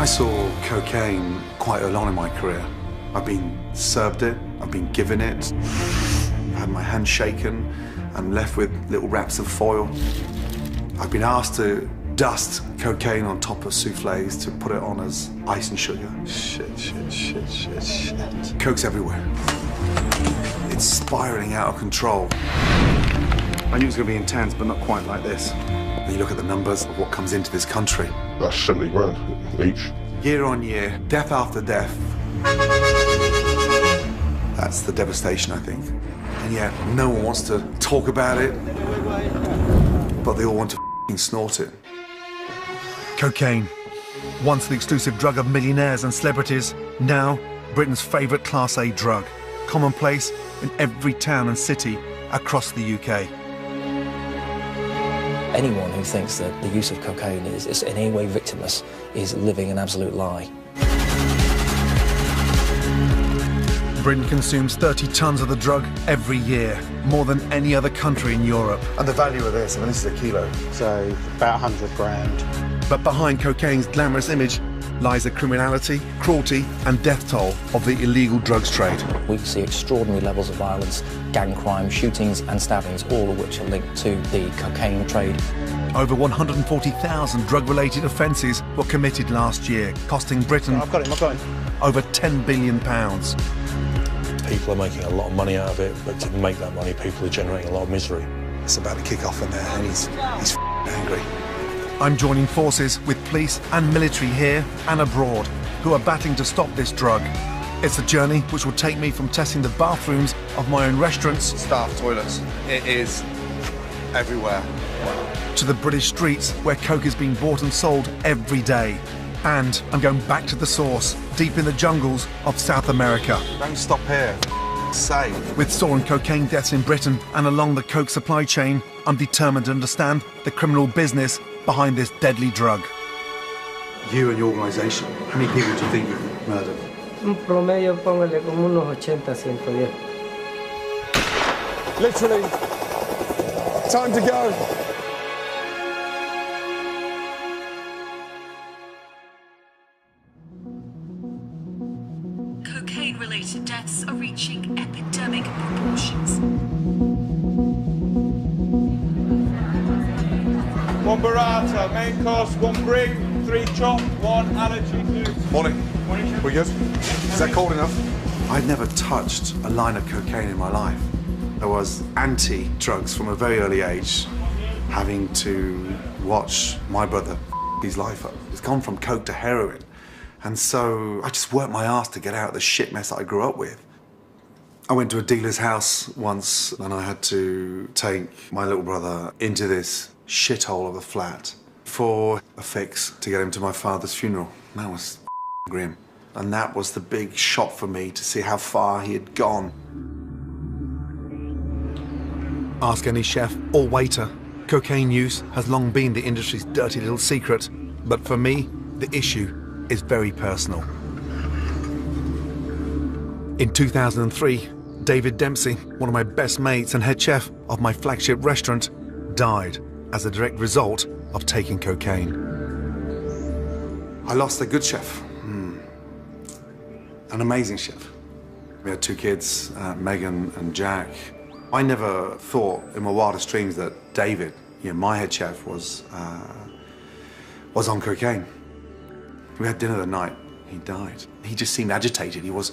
I saw cocaine quite early on in my career. I've been served it, I've been given it, I had my hand shaken, I'm left with little wraps of foil. I've been asked to dust cocaine on top of soufflés to put it on as ice and sugar. Shit. Coke's everywhere. It's spiraling out of control. I knew it was going to be intense, but not quite like this. When you look at the numbers of what comes into this country. That's 70 grand each. Year on year, death after death. That's the devastation, I think. And yet, no one wants to talk about it, but they all want to snort it. Cocaine. Once the exclusive drug of millionaires and celebrities, now Britain's favourite Class A drug. Commonplace in every town and city across the UK. Anyone who thinks that the use of cocaine is in any way victimless is living an absolute lie. Britain consumes 30 tonnes of the drug every year, more than any other country in Europe. And the value of this, I mean, this is a kilo. So, about 100 grand. But behind cocaine's glamorous image lies the criminality, cruelty and death toll of the illegal drugs trade. We see extraordinary levels of violence, gang crime, shootings and stabbings, all of which are linked to the cocaine trade. Over 140,000 drug-related offences were committed last year, costing Britain I've got him. over £10 billion. People are making a lot of money out of it, but to make that money, people are generating a lot of misery. It's about to kick off in there, and he's angry. I'm joining forces with police and military here and abroad who are battling to stop this drug. It's a journey which will take me from testing the bathrooms of my own restaurants, Staff toilets. It is everywhere. to the British streets where coke is being bought and sold every day. And I'm going back to the source, deep in the jungles of South America. Don't stop here. Save. With soaring cocaine deaths in Britain and along the coke supply chain, I'm determined to understand the criminal business behind this deadly drug. You and your organisation, how many people do you think you've murdered? Un promedio, póngale como unos 80, 110. Literally. Time to go. Cocaine-related deaths are reaching epidemic proportions. One burrata, main course, one brie, 3 chop, 1 allergy. Morning. We good? Is that cold enough? I'd never touched a line of cocaine in my life. I was anti-drugs from a very early age, having to watch my brother his life up. It's gone from coke to heroin. And so I just worked my ass to get out of the shit mess that I grew up with. I went to a dealer's house once and I had to take my little brother into this shithole of a flat for a fix to get him to my father's funeral. That was grim. And that was the big shock for me to see how far he had gone. Ask any chef or waiter. Cocaine use has long been the industry's dirty little secret. But for me, the issue is very personal. In 2003, David Dempsey, one of my best mates and head chef of my flagship restaurant, died as a direct result of taking cocaine. I lost a good chef, an amazing chef. We had 2 kids, Megan and Jack. I never thought in my wildest dreams that David, my head chef, was on cocaine. We had dinner the night he died. He just seemed agitated. He was,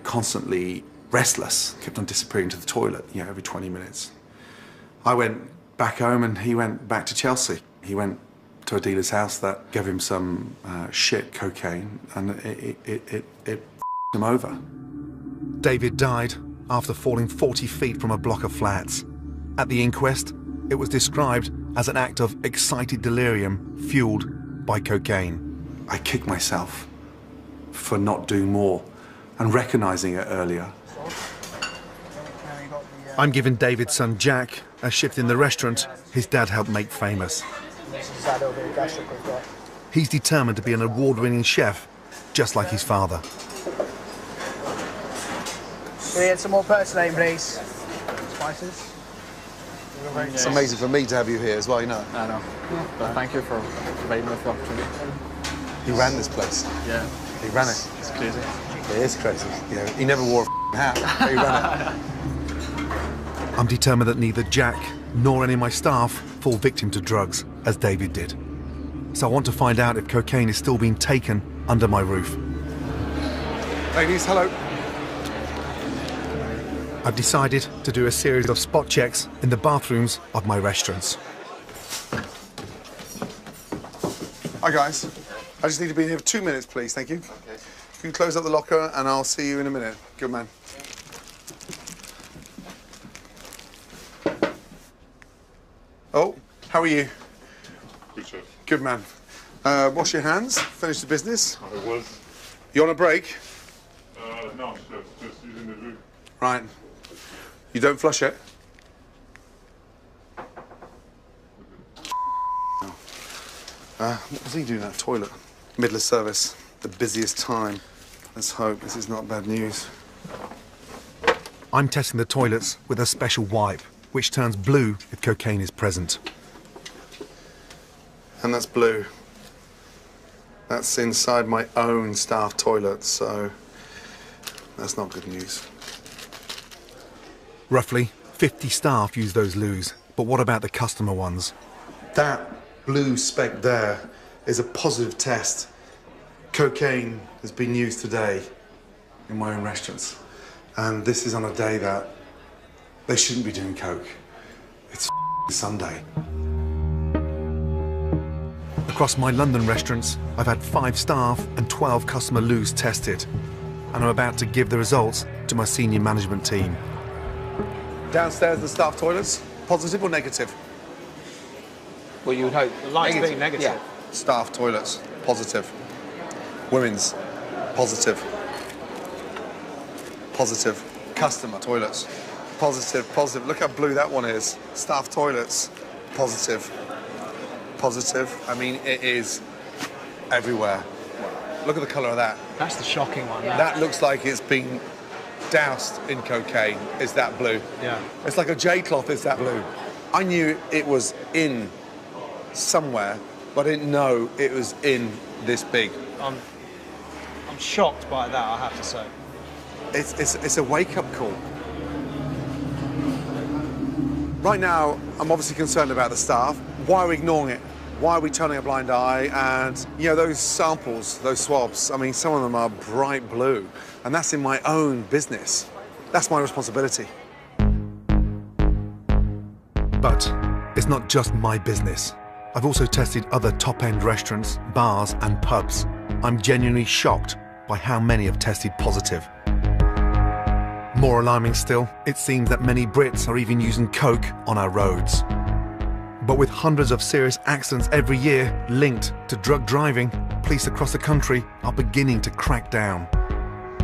constantly restless, kept on disappearing to the toilet, every 20 minutes. I went back home and he went back to Chelsea. He went to a dealer's house that gave him some shit cocaine and it him over. David died after falling 40 feet from a block of flats. At the inquest, it was described as an act of excited delirium fueled by cocaine. I kicked myself for not doing more and recognising it earlier. I'm giving David's son Jack a shift in the restaurant his dad helped make famous. He's determined to be an award-winning chef, just like his father. Can we get some more purslane, please? Spices? It's amazing for me to have you here as well, I know. But thank you for providing me with the opportunity. He ran this place. Yeah. He ran it. It's crazy. It is crazy. You know, he never wore a hat, but he ran it. I'm determined that neither Jack nor any of my staff fall victim to drugs, as David did. So I want to find out if cocaine is still being taken under my roof. Ladies, hello. I've decided to do a series of spot checks in the bathrooms of my restaurants. Hi, guys. I just need to be here for 2 minutes, please. Thank you. Okay. You can close up the locker, and I'll see you in a minute. Good man. Oh, how are you? Good, chef. Good man. Wash your hands. Finish the business. I was. You on a break? No, chef. Just using the room. Right. You don't flush it? What was he doing in that toilet? Middle of service, the busiest time. Let's hope this is not bad news. I'm testing the toilets with a special wipe, which turns blue if cocaine is present. And that's blue. That's inside my own staff toilet, so that's not good news. Roughly 50 staff use those loos, but what about the customer ones? That blue speck there is a positive test. Cocaine has been used today in my own restaurants. And this is on a day that they shouldn't be doing coke. It's Sunday. Across my London restaurants, I've had 5 staff and 12 customer loos tested. And I'm about to give the results to my senior management team. Downstairs, the staff toilets, positive or negative? Well, you would hope. The light's being negative. Yeah. Staff toilets, positive. Women's, positive. Positive. Customer toilets, positive, positive. Look how blue that one is. Staff toilets, positive. Positive. I mean, it is everywhere. Look at the colour of that. That's the shocking one. That looks like it's been doused in cocaine. Is that blue? Yeah. It's like a J-cloth, is that blue? I knew it was in somewhere, but I didn't know it was in this big. I'm shocked by that, I have to say. It's a wake-up call. Right now, I'm obviously concerned about the staff. Why are we ignoring it? Why are we turning a blind eye? And, you know, those samples, those swabs, I mean, some of them are bright blue, and that's in my own business. That's my responsibility. But it's not just my business. I've also tested other top-end restaurants, bars and pubs. I'm genuinely shocked by how many have tested positive. More alarming still, it seems that many Brits are even using coke on our roads. But with hundreds of serious accidents every year linked to drug driving, police across the country are beginning to crack down.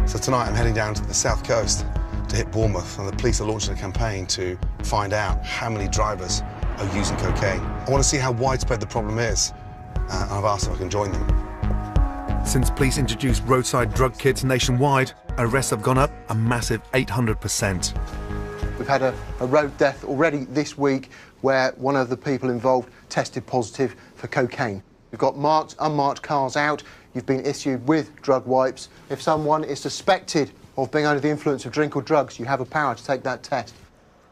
So tonight I'm heading down to the south coast to hit Bournemouth, and the police are launching a campaign to find out how many drivers are using cocaine. I want to see how widespread the problem is, and I've asked if I can join them. Since police introduced roadside drug kits nationwide, arrests have gone up a massive 800%. We've had a road death already this week where one of the people involved tested positive for cocaine. We've got marked, unmarked cars out. You've been issued with drug wipes. If someone is suspected of being under the influence of drink or drugs, you have a power to take that test.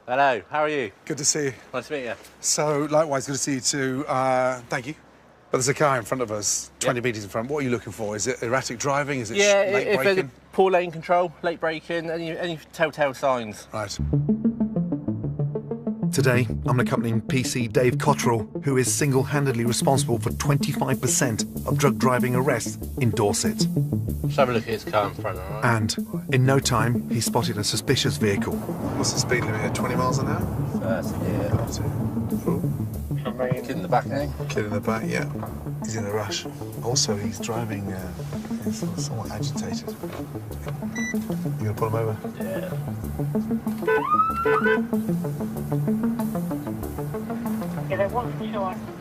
Hello, how are you? Good to see you. Nice to meet you. So, likewise, good to see you too. Thank you. But there's a car in front of us, 20 metres in front. What are you looking for? Is it erratic driving? Is it late if braking? there's poor lane control, late braking, any telltale signs. Right. Today, I'm accompanying PC Dave Cottrell, who is single-handedly responsible for 25% of drug driving arrests in Dorset. Let's have a look at his car in front, all right? And in no time, he spotted a suspicious vehicle. What's the speed limit here? 20 miles an hour? 30, yeah. Kid in the back, eh? Kid in the back, yeah. He's in a rush. Also, he's driving, he's somewhat agitated. You gonna pull him over? Yeah.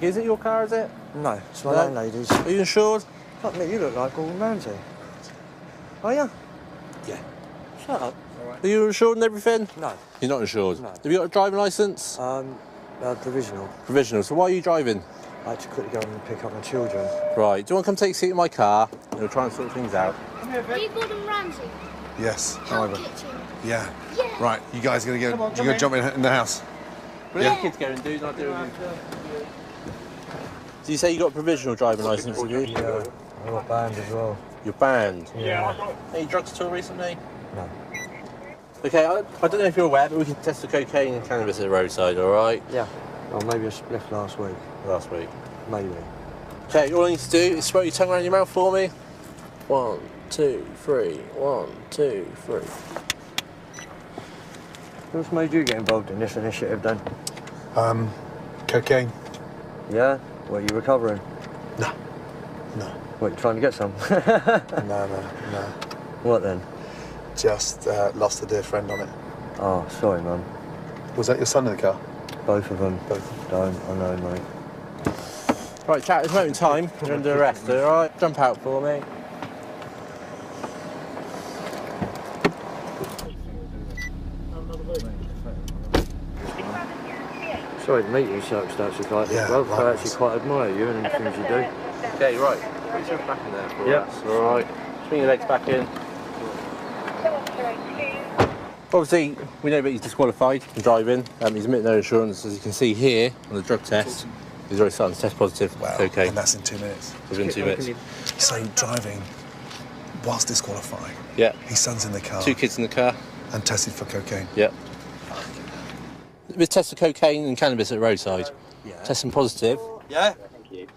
Is it your car, is it? No, it's my landlady's. Are you insured? Fuck me, you look like Gordon Ramsay. Are you? Yeah. Shut up. Are you insured and everything? No. You're not insured? No. Have you got a driving licence? Provisional. Provisional. So why are you driving? I had to quickly go and pick up my children. Right. Do you want to come take a seat in my car? And we'll try and sort things out. Are you Gordon Ramsay? Yes. Hell kitchen. Yeah. Yeah. Right, you guys gonna go? You gonna jump in the house? Where are the kids going, dude? I'll do it with you. So you say you got a provisional driving licence, have you? Yeah. I got banned as well. You're banned? Yeah. Any drugs at all recently? No. Okay, I don't know if you're aware, but we can test the cocaine and cannabis at the roadside, all right? Yeah. Or maybe a spliff last week. Last week. Maybe. Okay, all I need to do is swirl your tongue around your mouth for me. 1, 2, 3. 1, 2, 3. What's made you get involved in this initiative then? Cocaine. Yeah? What, you recovering? No. What, you trying to get some? No. What then? Just lost a dear friend on it. Oh, sorry, man. Was that your son in the car? Both of them. Both. Don't, I know, mate. Right, chat, there's no in time. You're under arrest, all right? Jump out for me. Sorry to meet you in circumstances like this, Yeah, bruv. I likewise. actually quite admire you and the things you do. Okay, right. Put yourself back in there for Yep. us, all right? Swing your legs back in. Obviously, we know that he's disqualified from driving. He's admitted no insurance, as you can see here on the drug test. He's already starting to test positive for cocaine. And that's in 2 minutes. Within 2 minutes. So driving whilst disqualified. Yeah. His son's in the car. 2 kids in the car. And tested for cocaine. Yep. We tested cocaine and cannabis at the roadside. Yeah. Testing positive. Yeah?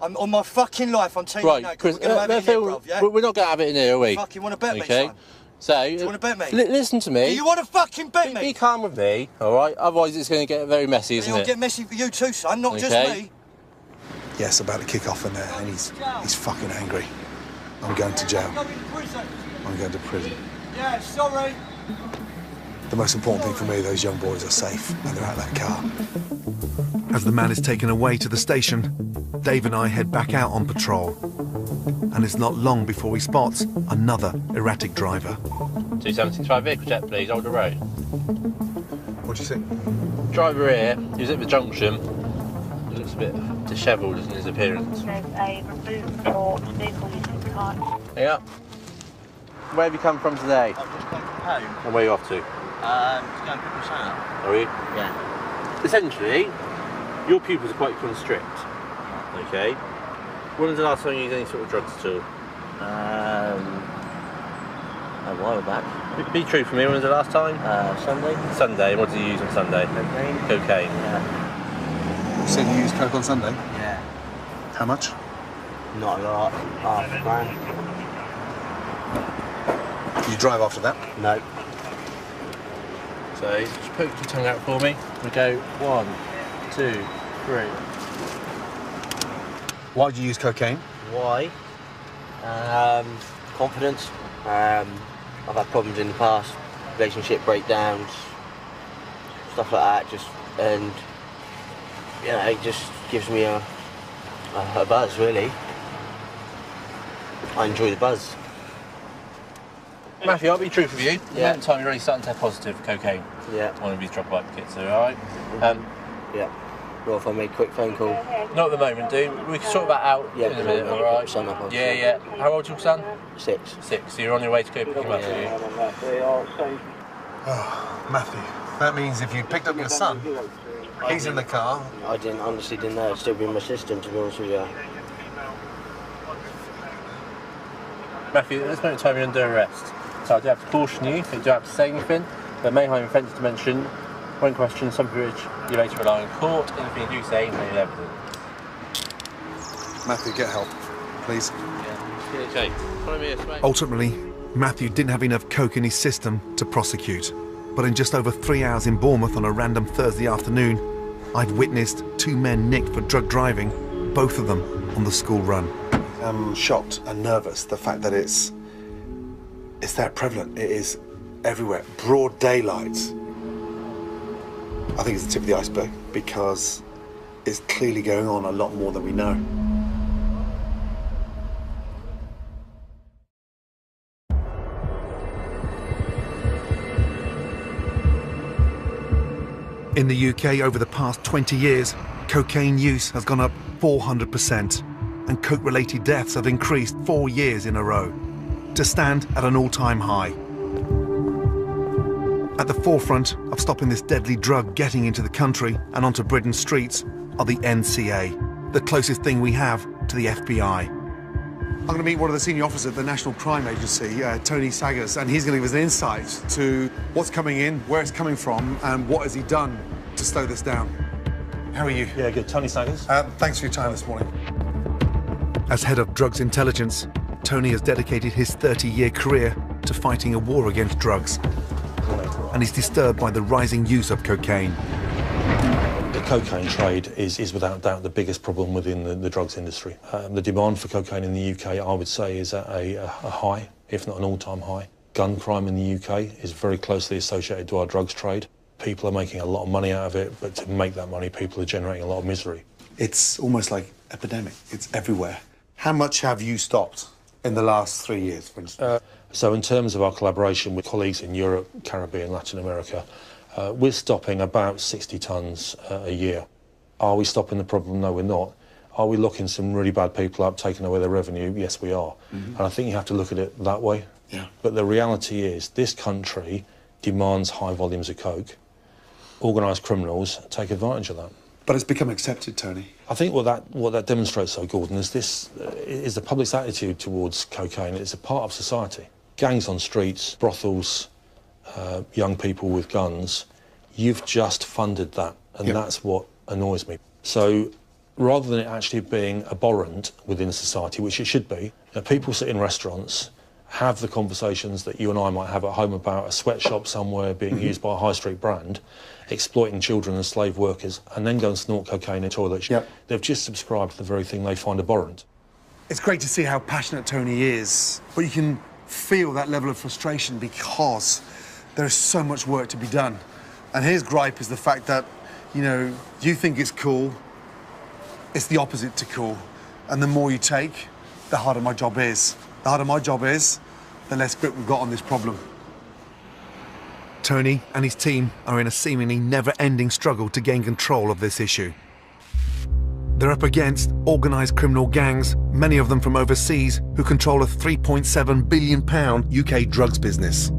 I'm on my fucking life, I'm telling you now, Right, 'cause Chris, we're gonna have it in here, bruv, yeah? we're not going to have it in here, are we? Fucking wanna bet me, Okay. son? So, Do you wanna bet me? Listen to me. Do you wanna fucking bet me? Be calm with me, all right? Otherwise, it's going to get very messy, isn't It'll it? get messy for you too, son, not just Okay. me. Yes, about to kick off in there, and he's fucking angry. I'm going to jail. I'm going to prison. Yeah, sorry. The most important thing for me, those young boys are safe and they're out of that car. As the man is taken away to the station, Dave and I head back out on patrol. And it's not long before we spot another erratic driver. 2765 vehicle check, please. Hold the road. What do you think? Driver here, he was at the junction. He looks a bit dishevelled in his appearance. There's a removed or vehicle using card. Yeah. Where have you come from today? I've just come from home. And where are you off to? To go and pick my son up. Are you? Yeah. Essentially, your pupils are quite constrict. Okay. When was the last time you used any sort of drugs at all? A while back. Be true for me, when was the last time? Sunday. Sunday. What did you use on Sunday? Cocaine. Cocaine. Yeah. You said you used coke on Sunday? Yeah. How much? Not a lot. Half a grand. You drive after that? No. So just poke your tongue out for me. We go 1, 2, 3. Why did you use cocaine? Why? Confidence. I've had problems in the past, relationship breakdowns, stuff like that. Just and you know, it just gives me a buzz. Really, I enjoy the buzz. Matthew, I'll be true with you. Yeah. At the time you're already starting to test positive for cocaine. Yeah. One of these drug wipe kits, alright? Yeah. Well, if I make a quick phone call. Not at the moment, dude. We can sort that out in a minute, alright? Son up, Yeah, yeah. How old's your son? 6. 6. So you're on your way to go pick him up, are you? Oh, Matthew, that means if you picked up your son, he's in the car. I honestly didn't know it'd still be in my system, to be honest with you. Matthew, at this moment in time you're under arrest. So I do have to caution you, but you don't have to say anything. There may have offence to mention. When questioned, some of which you later rely on court. Anything you do say may be evidence. Matthew, get help, please. Yeah. Okay. Follow me, yes, mate. Ultimately, Matthew didn't have enough coke in his system to prosecute. But in just over 3 hours in Bournemouth on a random Thursday afternoon, I'd witnessed 2 men nicked for drug driving, both of them on the school run. I'm shocked and nervous, the fact that it's that prevalent. It is everywhere, broad daylight. I think it's the tip of the iceberg because it's clearly going on a lot more than we know. In the UK, over the past 20 years, cocaine use has gone up 400%, and coke-related deaths have increased 4 years in a row, to stand at an all-time high. At the forefront of stopping this deadly drug getting into the country and onto Britain's streets are the NCA, the closest thing we have to the FBI. I'm going to meet one of the senior officers at the National Crime Agency, Tony Saggers, and he's going to give us an insight to what's coming in, where it's coming from, and what has he done to slow this down. How are you? Yeah, good. Tony Saggers. Thanks for your time this morning. As head of drugs intelligence, Tony has dedicated his 30-year career to fighting a war against drugs, and he's disturbed by the rising use of cocaine. The cocaine trade is without doubt the biggest problem within the drugs industry. The demand for cocaine in the UK, I would say, is at a high, if not an all-time high. Gun crime in the UK is very closely associated to our drugs trade. People are making a lot of money out of it, but to make that money, people are generating a lot of misery. It's almost like epidemic. It's everywhere. How much have you stopped in the last 3 years, for instance? So in terms of our collaboration with colleagues in Europe, Caribbean, Latin America, we're stopping about 60 tonnes a year. Are we stopping the problem? No, we're not. Are we locking some really bad people up, taking away their revenue? Yes, we are. And I think you have to look at it that way. Yeah. But the reality is this country demands high volumes of coke. Organised criminals take advantage of that. But it's become accepted, Tony. I think what that demonstrates, though, Gordon, is the public's attitude towards cocaine. It's a part of society. Gangs on streets, brothels, young people with guns, you've just funded that, and that's what annoys me. So rather than it actually being abhorrent within society, which it should be, people sit in restaurants, have the conversations that you and I might have at home about a sweatshop somewhere being used by a high street brand, exploiting children as slave workers, and then go and snort cocaine in toilets. They've just subscribed to the very thing they find abhorrent. It's great to see how passionate Tony is, but you can feel that level of frustration because there is so much work to be done. And his gripe is the fact that, you think it's cool, it's the opposite to cool. And the more you take, the harder my job is. The harder my job is, the less grip we've got on this problem. Tony and his team are in a seemingly never-ending struggle to gain control of this issue. They're up against organised criminal gangs, many of them from overseas, who control a £3.7 billion UK drugs business.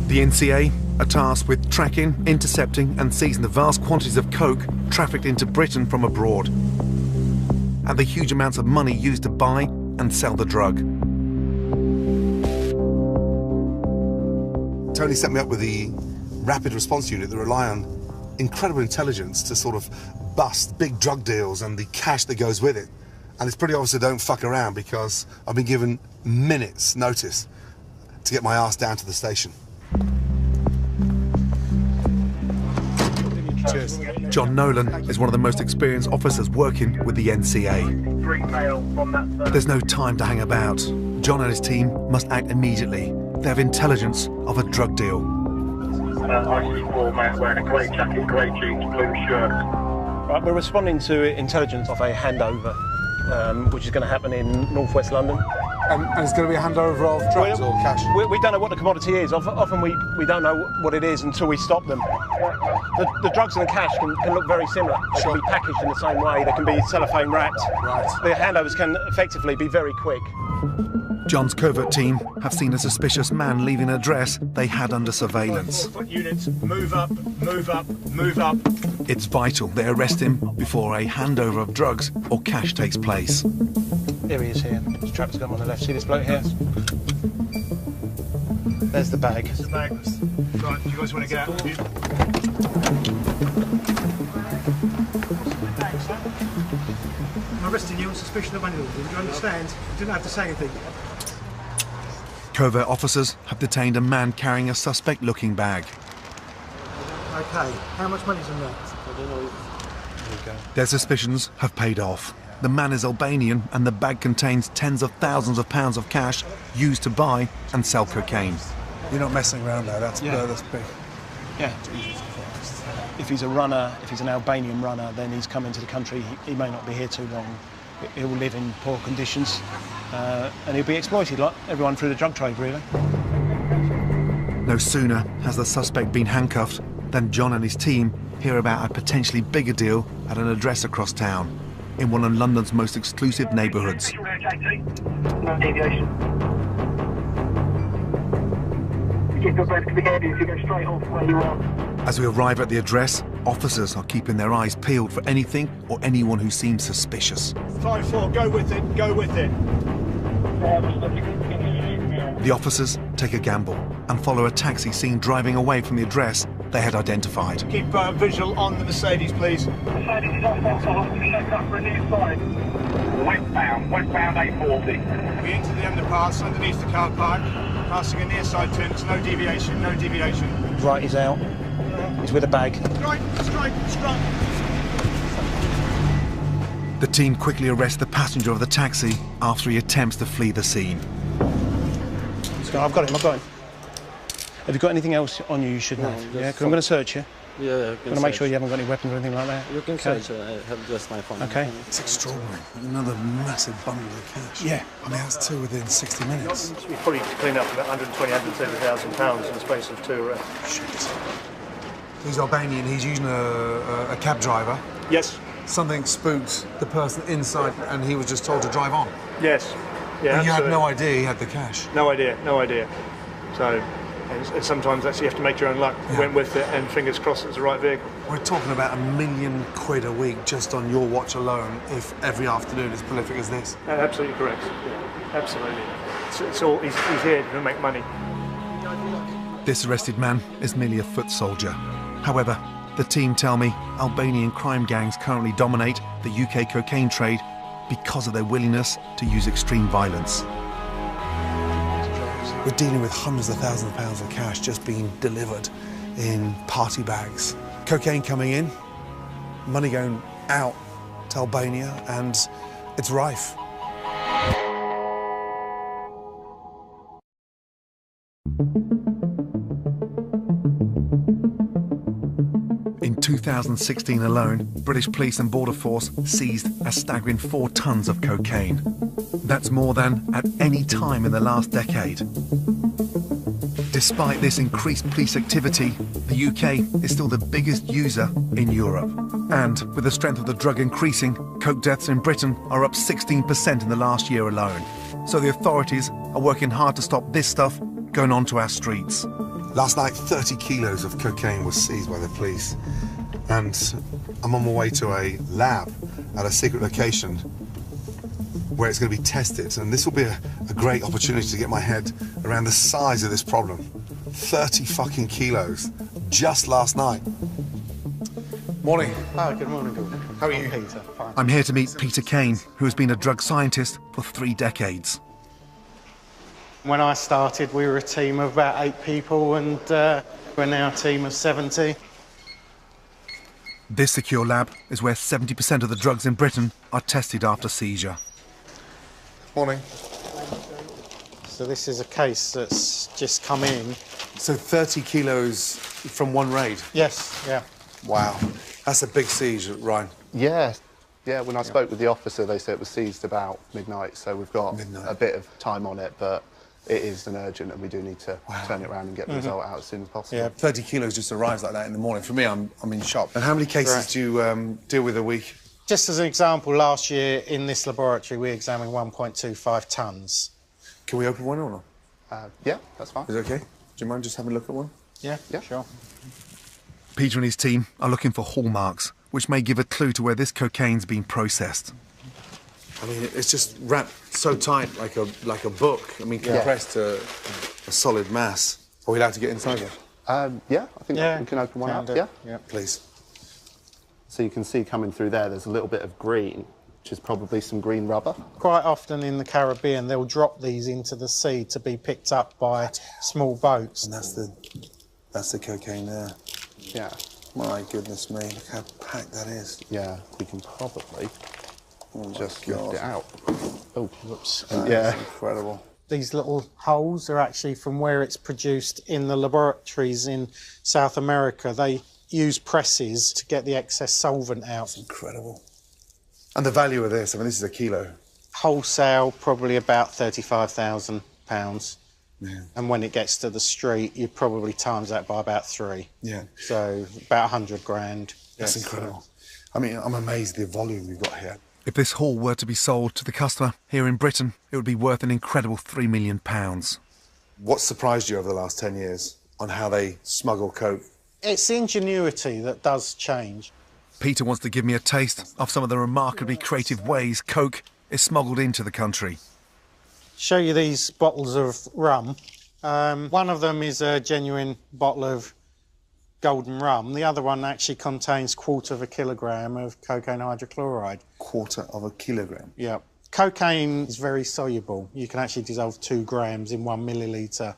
The NCA are tasked with tracking, intercepting and seizing the vast quantities of coke trafficked into Britain from abroad, and the huge amounts of money used to buy and sell the drug. Tony set me up with the rapid response unit that rely on incredible intelligence to sort of bust big drug deals and the cash that goes with it. And it's pretty obvious I don't fuck around because I've been given minutes notice to get my ass down to the station. Cheers. John Nolan is one of the most experienced officers working with the NCA. There's no time to hang about. John and his team must act immediately. They have intelligence of a drug deal. Right, we're responding to intelligence of a handover, which is going to happen in northwest London. And it's going to be a handover of drugs or cash? We don't know what the commodity is. Often we don't know what it is until we stop them. The drugs and the cash can look very similar. They can be packaged in the same way. They can be cellophane wrapped. Right. The handovers can effectively be very quick. John's covert team have seen a suspicious man leaving an address they had under surveillance. Units, move up, move up, move up. It's vital they arrest him before a handover of drugs or cash takes place. Here he is here. This trapper's got him on the left. See this bloke here? There's the bag. There's the bag. Right, you guys want to get out? I'm arresting you on suspicion of money laundering. Do you understand? You didn't have to say anything. Covert officers have detained a man carrying a suspect-looking bag. Okay, how much money's in there? I don't know. Their suspicions have paid off. The man is Albanian and the bag contains tens of thousands of pounds of cash used to buy and sell cocaine. You're not messing around there, that's big. Yeah. If he's a runner, if he's an Albanian runner, then he's come into the country. He may not be here too long. He'll live in poor conditions and he'll be exploited like everyone through the drug trade, really. No sooner has the suspect been handcuffed Then John and his team hear about a potentially bigger deal at an address across town, in one of London's most exclusive neighbourhoods. No deviation. Keep your breath to the head if you go straight off where you are. As we arrive at the address, officers are keeping their eyes peeled for anything or anyone who seems suspicious. 5-4, go with it, go with it. The officers take a gamble and follow a taxi seen driving away from the address they had identified. Keep visual on the Mercedes, please. Mercedes is off, check up for a new side. Westbound 840. We into the underpass, underneath the car park, passing a near side turn, no deviation, no deviation. Right, he's out. He's with a bag. Strike. The team quickly arrests the passenger of the taxi after he attempts to flee the scene. I've got him. Have you got anything else on you should have? Yeah, because I'm going to search you. Yeah, I'm going to make sure you haven't got any weapons or anything like that. You can search. I have just my phone. Okay. It's extraordinary. Another massive bundle of cash. Yeah. I mean, that's two within 60 minutes. We probably cleaned up about 120,000 £130,000 in the space of 2 arrests. Shit. He's Albanian. He's using a cab driver. Yes. Something spooked the person inside, and he was just told to drive on. Yes. Yeah. And you had no idea he had the cash. No idea. So, and sometimes actually you have to make your own luck. Yeah. Went with it, and fingers crossed it's the right vehicle. We're talking about £1 million a week just on your watch alone, if every afternoon is prolific as this. Absolutely correct. Yeah, absolutely. It's all. He's here to make money. This arrested man is merely a foot soldier. However, the team tell me Albanian crime gangs currently dominate the UK cocaine trade because of their willingness to use extreme violence. We're dealing with hundreds of thousands of pounds of cash just being delivered in party bags. Cocaine coming in, money going out to Albania, and it's rife. In 2016 alone, British Police and Border Force seized a staggering 4 tons of cocaine. That's more than at any time in the last decade. Despite this increased police activity, the UK is still the biggest user in Europe. And with the strength of the drug increasing, coke deaths in Britain are up 16% in the last year alone. So the authorities are working hard to stop this stuff going onto our streets. Last night, 30 kilos of cocaine was seized by the police. And I'm on my way to a lab at a secret location where it's going to be tested. And this will be a great opportunity to get my head around the size of this problem. 30 fucking kilos just last night. Morning. Hi, good morning, Gordon. How are you? Peter, fine. I'm here to meet Peter Kane, who has been a drug scientist for 3 decades. When I started, we were a team of about 8 people, and we're now a team of 70. This secure lab is where 70% of the drugs in Britain are tested after seizure. Morning. So this is a case that's just come in. So 30 kilos from one raid? Yes, yeah. Wow. That's a big siege, Ryan. Yeah, when I spoke with the officer, they said it was seized about midnight, so we've got a bit of time on it, but it is an urgent, and we do need to turn it around and get the result out as soon as possible. Yeah, 30 kilos just arrives like that in the morning. For me, I'm in shock. And how many cases do you deal with a week? Just as an example, last year in this laboratory, we examined 1.25 tonnes. Can we open one or not? Yeah, that's fine. Is it okay? Do you mind just having a look at one? Yeah, sure. Peter and his team are looking for hallmarks, which may give a clue to where this cocaine's been processed. I mean, it's just wrapped so tight, like a book. I mean, compressed to a solid mass. Are we allowed to get inside one? Yeah, I think we can open one up. Yeah, please. So you can see coming through there's a little bit of green, which is probably some green rubber. Quite often in the Caribbean, they'll drop these into the sea to be picked up by small boats. And that's the cocaine there. Yeah. My goodness me, look how packed that is. Yeah, we can probably just lift it out. Oh, whoops. That's incredible. These little holes are actually from where it's produced in the laboratories in South America. They use presses to get the excess solvent out. That's incredible. And the value of this, I mean, this is a kilo. Wholesale, probably about £35,000. And when it gets to the street, you probably times that by about 3. Yeah. So about 100 grand. That's incredible. I mean, I'm amazed at the volume we've got here. If this haul were to be sold to the customer here in Britain, it would be worth an incredible £3 million. What surprised you over the last 10 years on how they smuggle coke? It's the ingenuity that does change. Peter wants to give me a taste of some of the remarkably creative ways coke is smuggled into the country. Show you these bottles of rum. One of them is a genuine bottle of Golden rum. The other one actually contains 1/4 kilogram of cocaine hydrochloride. 1/4 kilogram? Yeah. Cocaine is very soluble. You can actually dissolve 2 grams in 1 millilitre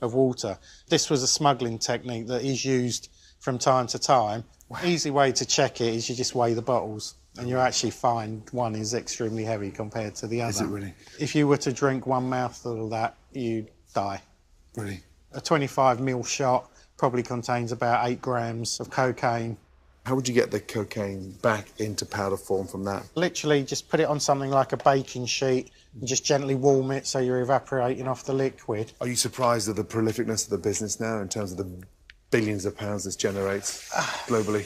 of water. This was a smuggling technique that is used from time to time. Wow. Easy way to check it is you just weigh the bottles and you actually find one is extremely heavy compared to the other. Is it really? If you were to drink 1 mouthful of that, you'd die. Really? A 25ml shot probably contains about 8 grams of cocaine. How would you get the cocaine back into powder form from that? Literally just put it on something like a baking sheet and just gently warm it so you're evaporating off the liquid. Are you surprised at the prolificness of the business now in terms of the billions of pounds this generates globally?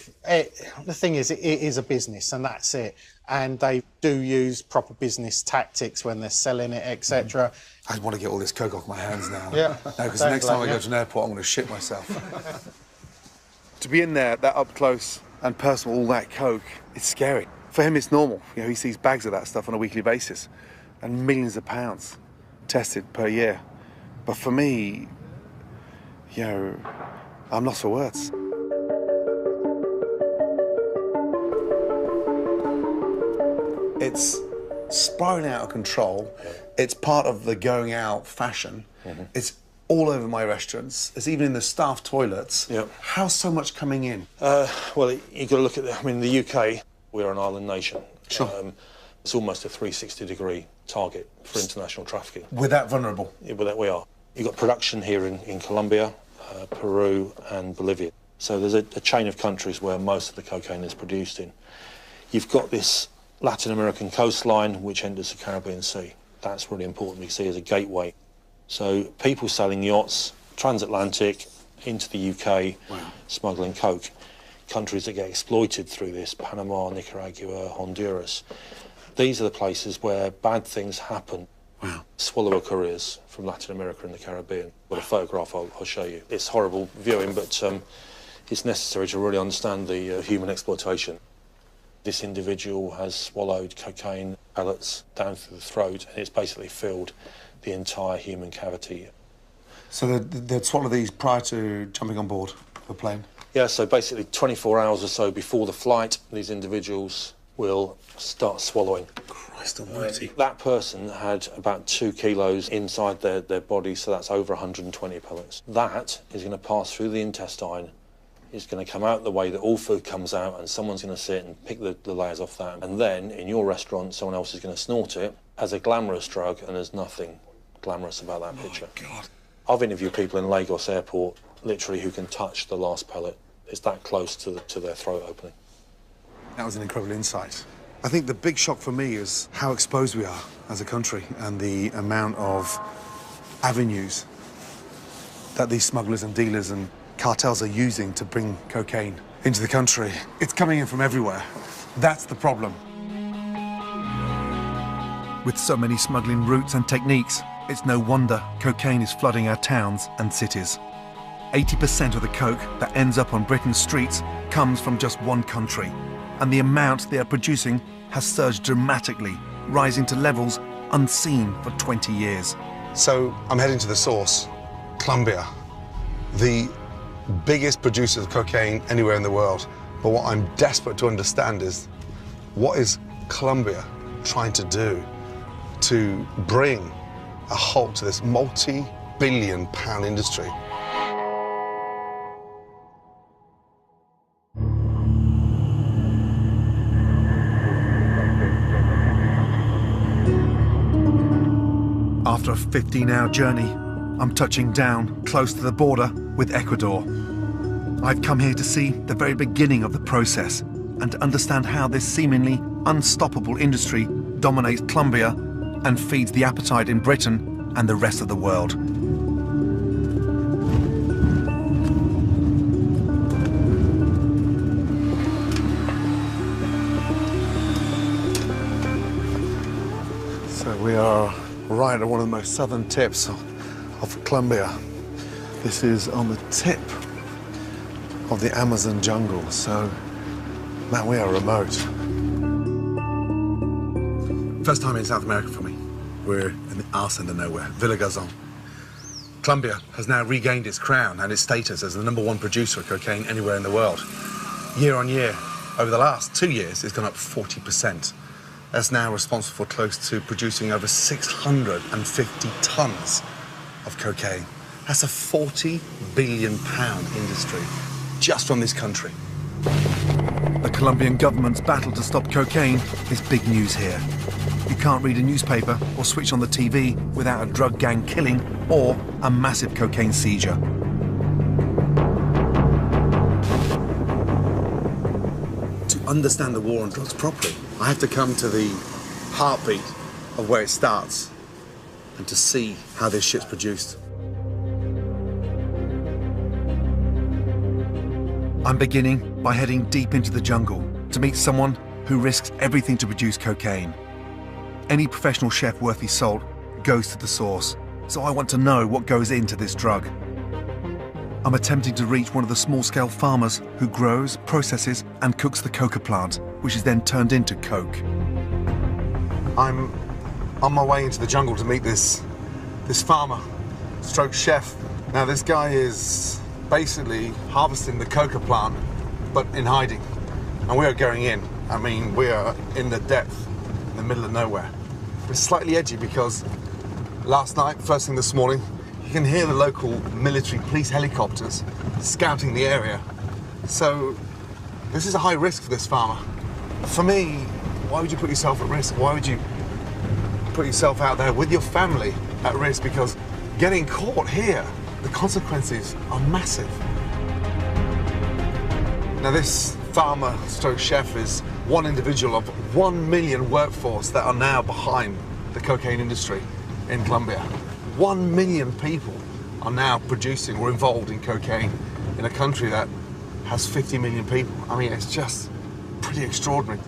The thing is, it is a business and that's it. And they do use proper business tactics when they're selling it, etc. I want to get all this coke off my hands now. Yeah. Because the next time I go to an airport, I'm going to shit myself. To be in there, that up close and personal, all that coke, it's scary. For him, it's normal. You know, he sees bags of that stuff on a weekly basis and millions of pounds tested per year. But for me, you know, I'm lost for words. It's spiraling out of control. It's part of the going out fashion. It's all over my restaurants. It's even in the staff toilets. How's so much coming in? Well, you've got to look at I mean, the UK, we're an island nation. Sure. It's almost a 360-degree target for international trafficking. We're that vulnerable? Yeah, well, that we are. You've got production here in Colombia, Peru and Bolivia. So there's a chain of countries where most of the cocaine is produced in. You've got this Latin American coastline which enters the Caribbean Sea. That's really important, we see as a gateway. So people sailing yachts, transatlantic, into the UK, smuggling coke. Countries that get exploited through this, Panama, Nicaragua, Honduras. These are the places where bad things happen. Swallower couriers from Latin America and the Caribbean. Well, a photograph I'll show you. It's horrible viewing, but it's necessary to really understand the human exploitation. This individual has swallowed cocaine pellets down through the throat, and it's basically filled the entire human cavity. So they'd swallow these prior to jumping on board the plane? Yeah, so basically 24 hours or so before the flight, these individuals will start swallowing. Christ almighty. That person had about 2 kilos inside their body, so that's over 120 pellets. That is going to pass through the intestine. It's going to come out the way that all food comes out, and someone's going to sit and pick the layers off that. And then, in your restaurant, someone else is going to snort it as a glamorous drug, and there's nothing glamorous about that picture. God. I've interviewed people in Lagos airport, literally, who can touch the last pellet. It's that close to their throat opening. That was an incredible insight. I think the big shock for me is how exposed we are as a country and the amount of avenues that these smugglers and dealers and cartels are using to bring cocaine into the country. It's coming in from everywhere. That's the problem. With so many smuggling routes and techniques, it's no wonder cocaine is flooding our towns and cities. 80% of the coke that ends up on Britain's streets comes from just one country, and the amount they are producing has surged dramatically, rising to levels unseen for 20 years. So I'm heading to the source, Colombia, the biggest producer of cocaine anywhere in the world. But what I'm desperate to understand is, what is Colombia trying to do to bring a halt to this multi-billion-pound industry? After a 15-hour journey, I'm touching down close to the border with Ecuador. I've come here to see the very beginning of the process and to understand how this seemingly unstoppable industry dominates Colombia and feeds the appetite in Britain and the rest of the world. So we are right at one of the most southern tips of Colombia. This is on the tip of the Amazon jungle, so man, we are remote. First time in South America for me. We're in the arse end of nowhere, Villa Gazon. Colombia has now regained its crown and its status as the #1 producer of cocaine anywhere in the world. Year on year, over the last 2 years, it's gone up 40%. That's now responsible for close to producing over 650 tons of cocaine. That's a £40 billion industry just from this country. The Colombian government's battle to stop cocaine is big news here. You can't read a newspaper or switch on the TV without a drug gang killing or a massive cocaine seizure. To understand the war on drugs properly, I have to come to the heartbeat of where it starts and to see how this shit's produced. I'm beginning by heading deep into the jungle to meet someone who risks everything to produce cocaine. Any professional chef worth his salt goes to the source, so I want to know what goes into this drug. I'm attempting to reach one of the small-scale farmers who grows, processes, and cooks the coca plant, which is then turned into coke. I'm on my way into the jungle to meet this farmer, stroke chef. Now, this guy is basically harvesting the coca plant, but in hiding. And we are going in. I mean, we are in the depth, in the middle of nowhere. It's slightly edgy because last night, first thing this morning, you can hear the local military police helicopters scouting the area. So this is a high risk for this farmer. For me, why would you put yourself at risk? Why would you put yourself out there with your family at risk? Because getting caught here, the consequences are massive. Now, this farmer stroke chef is one individual of 1 million workforce that are now behind the cocaine industry in Colombia. 1 million people are now producing or involved in cocaine in a country that has 50 million people. I mean, it's just pretty extraordinary.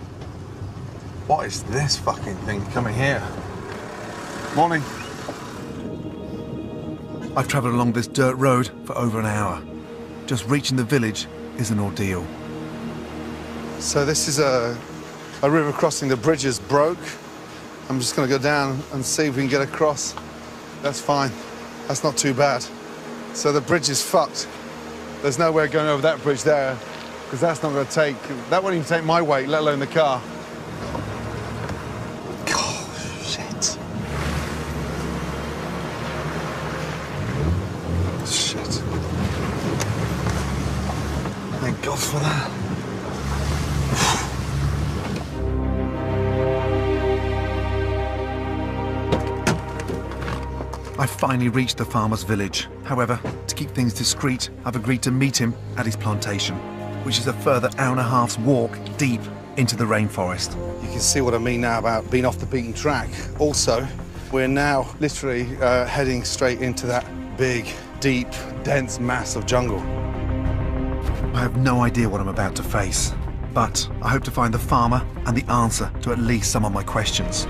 What is this fucking thing coming here? Morning. I've travelled along this dirt road for over an hour. Just reaching the village is an ordeal. So this is a river crossing. The bridge is broke. I'm just going to go down and see if we can get across. That's fine. That's not too bad. So the bridge is fucked. There's no way of going over that bridge there, because that's not going to take... That won't even take my weight, let alone the car. Oh, shit. Shit. Thank God for that. I finally reached the farmer's village. However, to keep things discreet, I've agreed to meet him at his plantation, which is a further hour-and-a-half's walk deep into the rainforest. You can see what I mean now about being off the beaten track. Also, we're now literally heading straight into that big, deep, dense mass of jungle. I have no idea what I'm about to face, but I hope to find the farmer and the answer to at least some of my questions.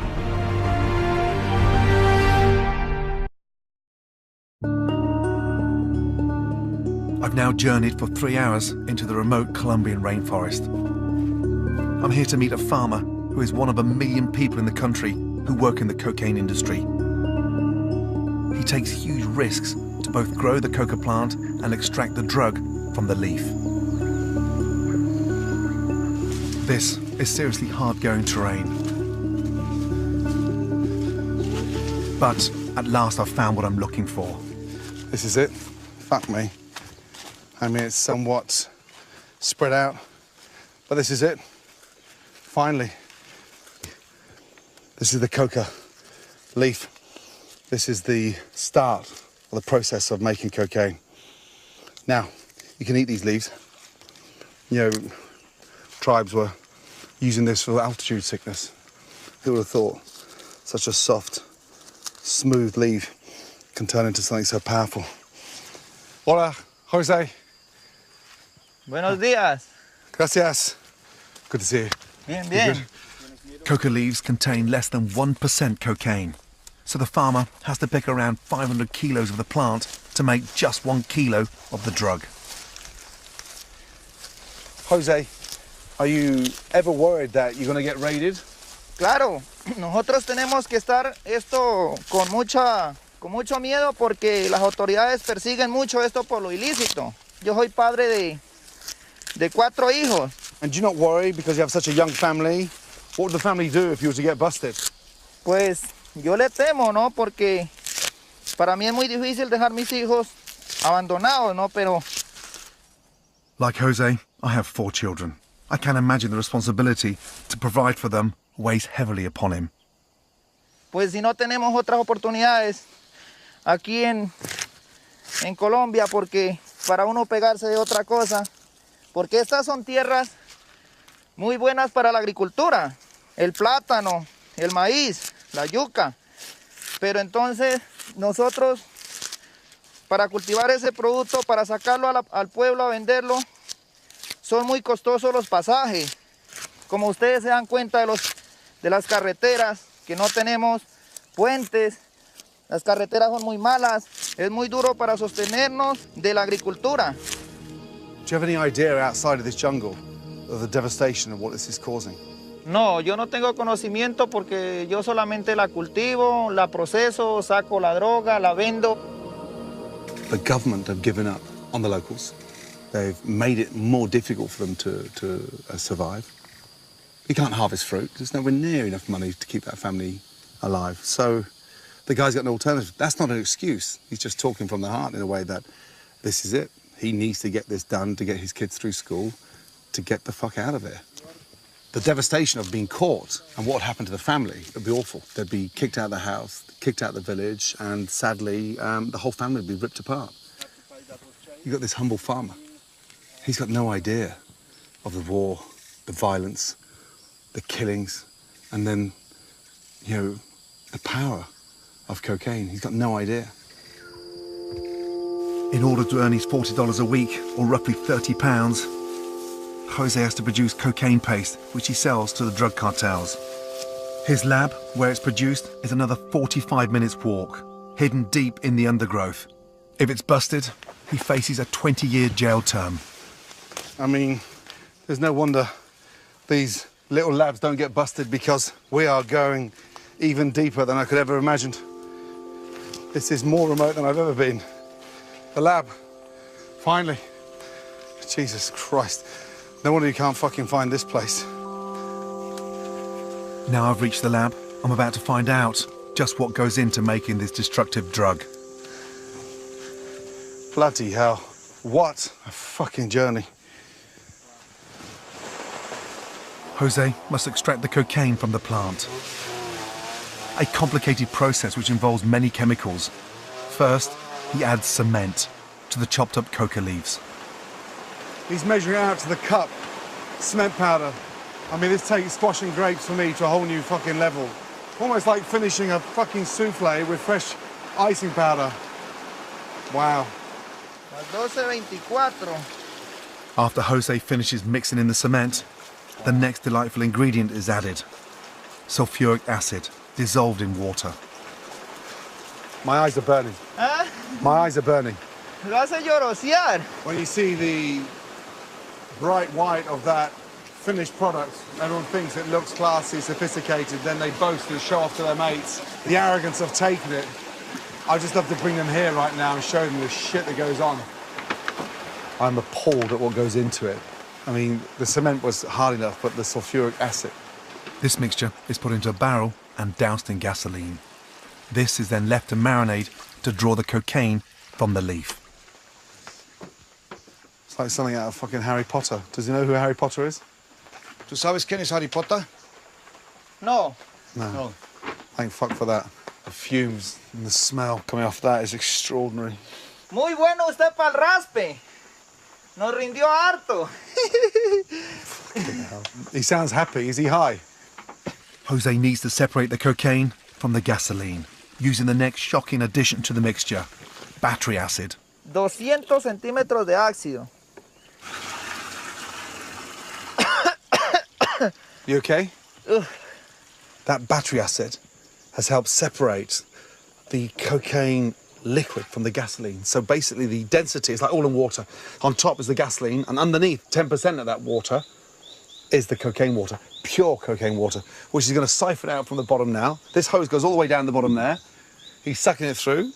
I've now journeyed for 3 hours into the remote Colombian rainforest. I'm here to meet a farmer who is one of 1 million people in the country who work in the cocaine industry. He takes huge risks to both grow the coca plant and extract the drug from the leaf. This is seriously hard-going terrain. But at last I've found what I'm looking for. This is it. Fuck me. I mean, it's somewhat spread out, but this is it. Finally. This is the coca leaf. This is the start of the process of making cocaine. Now, you can eat these leaves. You know, tribes were using this for altitude sickness. Who would have thought such a soft, smooth leaf can turn into something so powerful? Hola, Jose. Buenos días. Gracias. Good to see you. Bien, bien. Coca leaves contain less than 1% cocaine, so the farmer has to pick around 500 kilos of the plant to make just 1 kilo of the drug. Jose, are you ever worried that you're going to get raided? Claro, nosotros tenemos que estar esto con mucho miedo porque las autoridades persiguen mucho esto por lo ilícito. Yo soy padre de 4 hijos. And do you not worry because you have such a young family? What would the family do if you were to get busted? Pues yo le temo, ¿no? Porque para mí es muy difícil dejar mis hijos abandonados, ¿no? Pero... Like Jose, I have 4 children. I can imagine the responsibility to provide for them weighs heavily upon him. Pues si no tenemos otras oportunidades aquí en Colombia, porque para uno pegarse de otra cosa, porque estas son tierras muy buenas para la agricultura, el plátano, el maíz, la yuca, pero entonces nosotros para cultivar ese producto, para sacarlo al pueblo a venderlo, son muy costosos los pasajes. Como ustedes se dan cuenta de las carreteras, que no tenemos puentes, las carreteras son muy malas, es muy duro para sostenernos de la agricultura. Do you have any idea outside of this jungle of the devastation of what this is causing? No, yo no tengo conocimiento porque yo solamente la cultivo, la proceso, saco la droga, la vendo. The government have given up on the locals. They've made it more difficult for them to survive. You can't harvest fruit. There's nowhere near enough money to keep that family alive. So the guy's got an alternative. That's not an excuse. He's just talking from the heart in a way that this is it. He needs to get this done to get his kids through school, to get the fuck out of there. The devastation of being caught and what happened to the family would be awful. They'd be kicked out of the house, kicked out of the village, and sadly, the whole family would be ripped apart. You've got this humble farmer. He's got no idea of the war, the violence, the killings, and then, you know, the power of cocaine. He's got no idea. In order to earn his $40 a week, or roughly £30, Jose has to produce cocaine paste, which he sells to the drug cartels. His lab, where it's produced, is another 45 minutes walk, hidden deep in the undergrowth. If it's busted, he faces a 20-year jail term. I mean, there's no wonder these little labs don't get busted because we are going even deeper than I could ever imagined. This is more remote than I've ever been. The lab, finally. Jesus Christ. No wonder you can't fucking find this place. Now I've reached the lab, I'm about to find out just what goes into making this destructive drug. Bloody hell. What a fucking journey. Jose must extract the cocaine from the plant. A complicated process which involves many chemicals. First, he adds cement to the chopped up coca leaves. He's measuring out to the cup. Cement powder. I mean, this takes squashing grapes for me to a whole new fucking level. Almost like finishing a fucking souffle with fresh icing powder. Wow. 12:24. After Jose finishes mixing in the cement, the next delightful ingredient is added. Sulfuric acid, dissolved in water. My eyes are burning. Huh? My eyes are burning. Lo hace llorosear. When you see the bright white of that finished product, everyone thinks it looks classy, sophisticated, then they boast and show off to their mates. The arrogance of taking it. I'd just love to bring them here right now and show them the shit that goes on. I'm appalled at what goes into it. I mean, the cement was hard enough, but the sulfuric acid. This mixture is put into a barrel and doused in gasoline. This is then left to marinate to draw the cocaine from the leaf. It's like something out of fucking Harry Potter. Does he know who Harry Potter is? ¿Tú sabes quién es Harry Potter? No. No. Thank fuck for that. The fumes and the smell coming off that is extraordinary. Muy bueno usted para el raspe. Nos rindió harto. He sounds happy. Is he high? Jose needs to separate the cocaine from the gasoline, using the next shocking addition to the mixture, battery acid. 200 centímetros de ácido. You okay? That battery acid has helped separate the cocaine liquid from the gasoline. So basically the density is like all in water. On top is the gasoline, and underneath, 10% of that water is the cocaine water, pure cocaine water, which is going to siphon out from the bottom now. This hose goes all the way down the bottom there. He's sucking it through,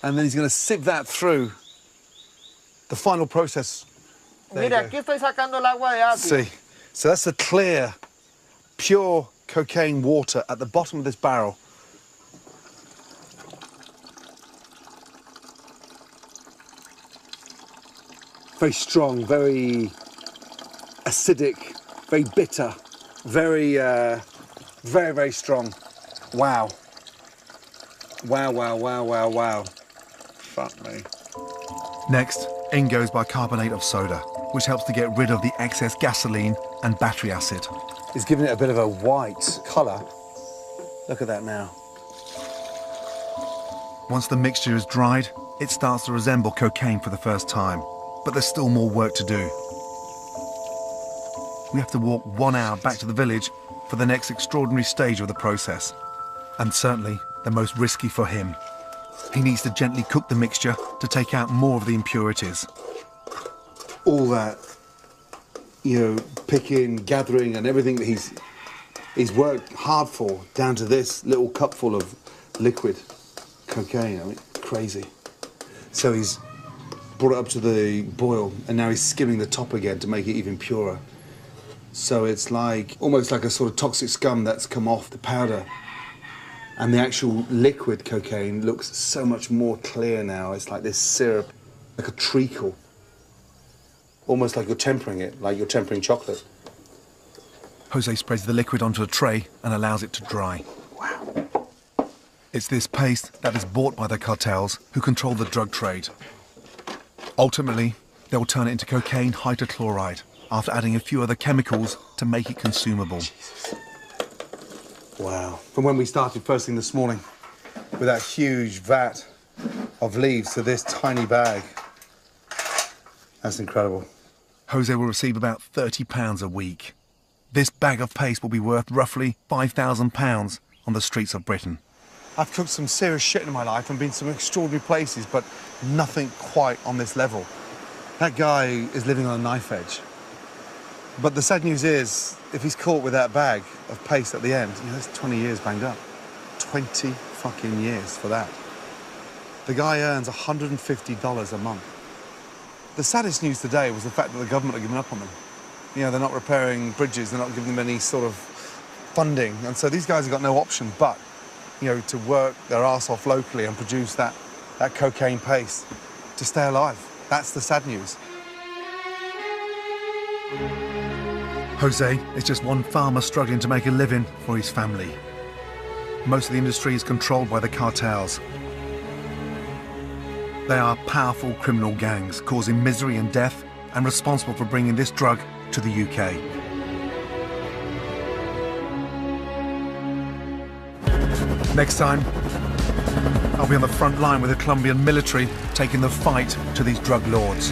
and then he's going to sieve that through the final process. Mira, aquí estoy sacando el agua de apio. See, so that's the clear, pure cocaine water at the bottom of this barrel. Very strong, very acidic, very bitter, very, very strong. Wow. Wow, wow, wow, wow, wow. Fuck me. Next, in goes bicarbonate of soda, which helps to get rid of the excess gasoline and battery acid. It's giving it a bit of a white colour. Look at that now. Once the mixture is dried, it starts to resemble cocaine for the first time. But there's still more work to do. We have to walk 1 hour back to the village for the next extraordinary stage of the process. And certainly the most risky for him. He needs to gently cook the mixture to take out more of the impurities. All that, you know, picking, gathering and everything that he's worked hard for, down to this little cupful of liquid cocaine. I mean, crazy. So he's brought it up to the boil, and now he's skimming the top again to make it even purer. So it's like, almost like a sort of toxic scum that's come off the powder. And the actual liquid cocaine looks so much more clear now. It's like this syrup, like a treacle. Almost like you're tempering it, like you're tempering chocolate. Jose spreads the liquid onto a tray and allows it to dry. Wow. It's this paste that is bought by the cartels who control the drug trade. Ultimately, they'll turn it into cocaine hydrochloride after adding a few other chemicals to make it consumable. Jesus. Wow. From when we started first thing this morning with that huge vat of leaves to this tiny bag. That's incredible. Jose will receive about £30 a week. This bag of paste will be worth roughly £5,000 on the streets of Britain. I've cooked some serious shit in my life and been to some extraordinary places, but nothing quite on this level. That guy is living on a knife edge. But the sad news is, if he's caught with that bag of paste at the end, you know, that's 20 years banged up. 20 fucking years for that. The guy earns $150 a month. The saddest news today was the fact that the government are giving up on them. You know, they're not repairing bridges, they're not giving them any sort of funding, and so these guys have got no option but, you know, to work their arse off locally and produce that cocaine paste to stay alive. That's the sad news. Jose is just one farmer struggling to make a living for his family. Most of the industry is controlled by the cartels. They are powerful criminal gangs causing misery and death and responsible for bringing this drug to the UK. Next time, I'll be on the front line with the Colombian military taking the fight to these drug lords.